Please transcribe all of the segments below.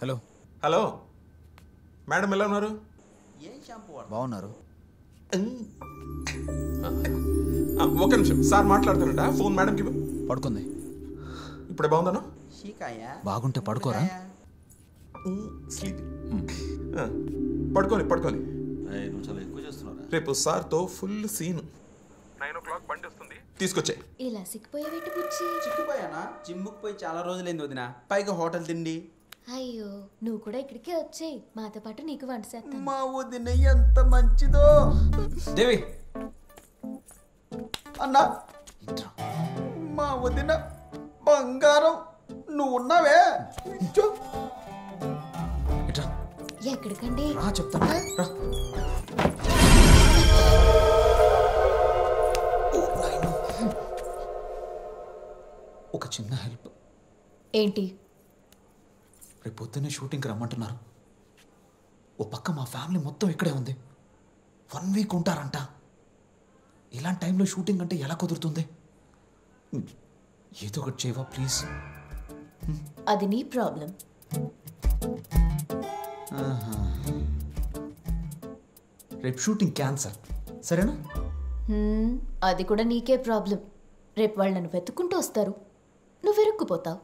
Hello hello madam ఎలా ఉన్నారు? బాగున్నారు. ఒక నిమిషం సార్ మాట్లాడుతారంట. ఫోన్ మేడంకి పడుకుంది. ఇప్పుడే బాగుందను? బాగుంటే పడుకోరా. పడుకోని పడుకోని రేపు సార్తో ఫుల్ సీన్. 9 o'clock బండి వస్తుంది, తీసుకొచ్చే. ఇలా సిక్కిపోయేవేటి బుచ్చి? చిక్కిపోయానా? జిమ్ముకు పోయి చాలా రోజులైంది వదిన. పైగా హోటల్ తిండి. అయ్యో నువ్వు కూడా ఇక్కడికే వచ్చేయి, మాతో పాటు నీకు వంట చేస్తాను. మా వదిన ఎంత మంచిదో. దేవి అన్నా, మా వదిన బంగారం. నువ్వు ఉన్నావే. ఇట్రా ఎక్కడికండి? రా చెప్తాను. రా. ఒక చిన్న హెల్ప్. ఏంటి? రేపు పొద్దున్నే షూటింగ్కి రమ్మంటున్నారు. ఓ పక్క మా ఫ్యామిలీ మొత్తం ఇక్కడే ఉంది. 1 week ఉంటారంట. ఇలాంటి టైంలో షూటింగ్ అంటే ఎలా కుదురుతుంది? ఏదో ఒకటి చేయవా ప్లీజ్. అది నీ ప్రాబ్లం. రేపు షూటింగ్ క్యాన్సల్, సరేనా? అది కూడా నీకే ప్రాబ్లం. రేపు వాళ్ళు నన్ను వెతుక్కుంటూ వస్తారు, నువ్వు వెరుక్కుపోతావు.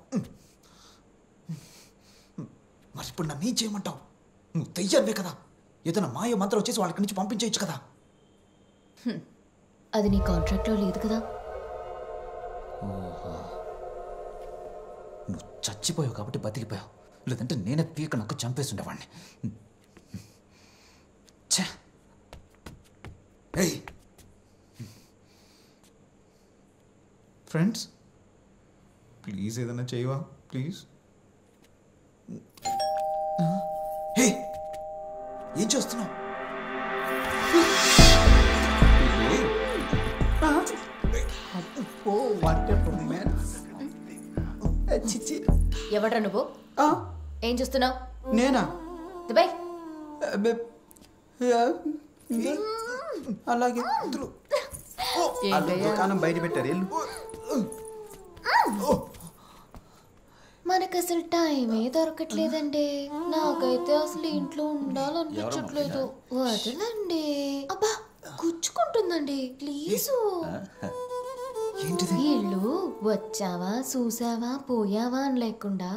మరి ఇప్పుడు నన్ను ఏం చేయమంటావు? నువ్వు తెయ్యవే కదా, ఏదైనా మాయ మంత్రం వచ్చేసి వాళ్ళకి నుంచి పంపించేయచ్చు కదా. అది నీ కాంట్రాక్ట్లో లేదు కదా. నువ్వు చచ్చిపోయావు కాబట్టి బతికిపోయావు, లేదంటే నేనే పీక నాకు చంపేస్తుండేవాడిని. ఛే, ఏయ్ ఫ్రెండ్స్ ప్లీజ్ ఏదైనా చేయవా ప్లీజ్. హే, ఏం చేస్తున్నావు? ఎవడ్రా నువ్వు? ఏం చూస్తున్నావు? నేనా? దుబాయ్ అలాగే దుకాణం బయట పెట్టారు. మనకు అసలు టైమే దొరకట్లేదండి. నాకైతే అసలు ఇంట్లో ఉండాలనిపించట్లేదు. వదలండి. అబ్బా గుచ్చుకుంటుందండి ప్లీజ్. వీళ్ళు వచ్చావా చూసావా పోయావా అని లేకుండా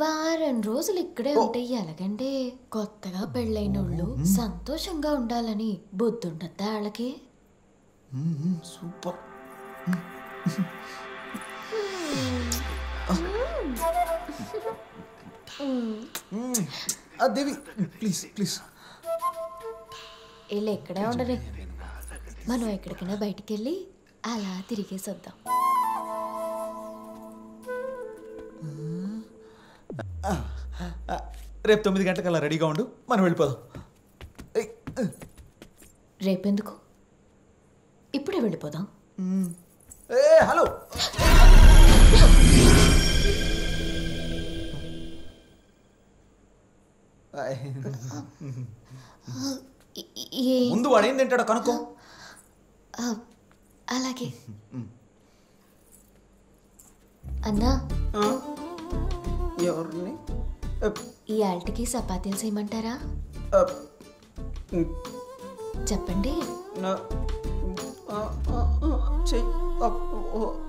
వారం రోజులు ఇక్కడే ఉంటే ఎలాగండి? కొత్తగా పెళ్ళైనోళ్ళు సంతోషంగా ఉండాలని బుద్ధుండద్దా వాళ్ళకి? సూపర్. Devi please please. వీళ్ళు ఎక్కడే ఉండరు. మనం ఎక్కడికైనా బయటికి వెళ్ళి అలా తిరిగేసి వద్దాం. రేపు 9 గంటలకల్లా రెడీగా ఉండు, మనం వెళ్ళిపోదాం. రేపెందుకు, ఇప్పుడే వెళ్ళిపోదాం. హలో, ముందు వాడు ఏం తింటాడో కనుక్కో. అలాగే అన్నా. ఎవరిని? ఈ ఆల్ట్కి చపాతీలు చేయమంటారా? చెప్పండి.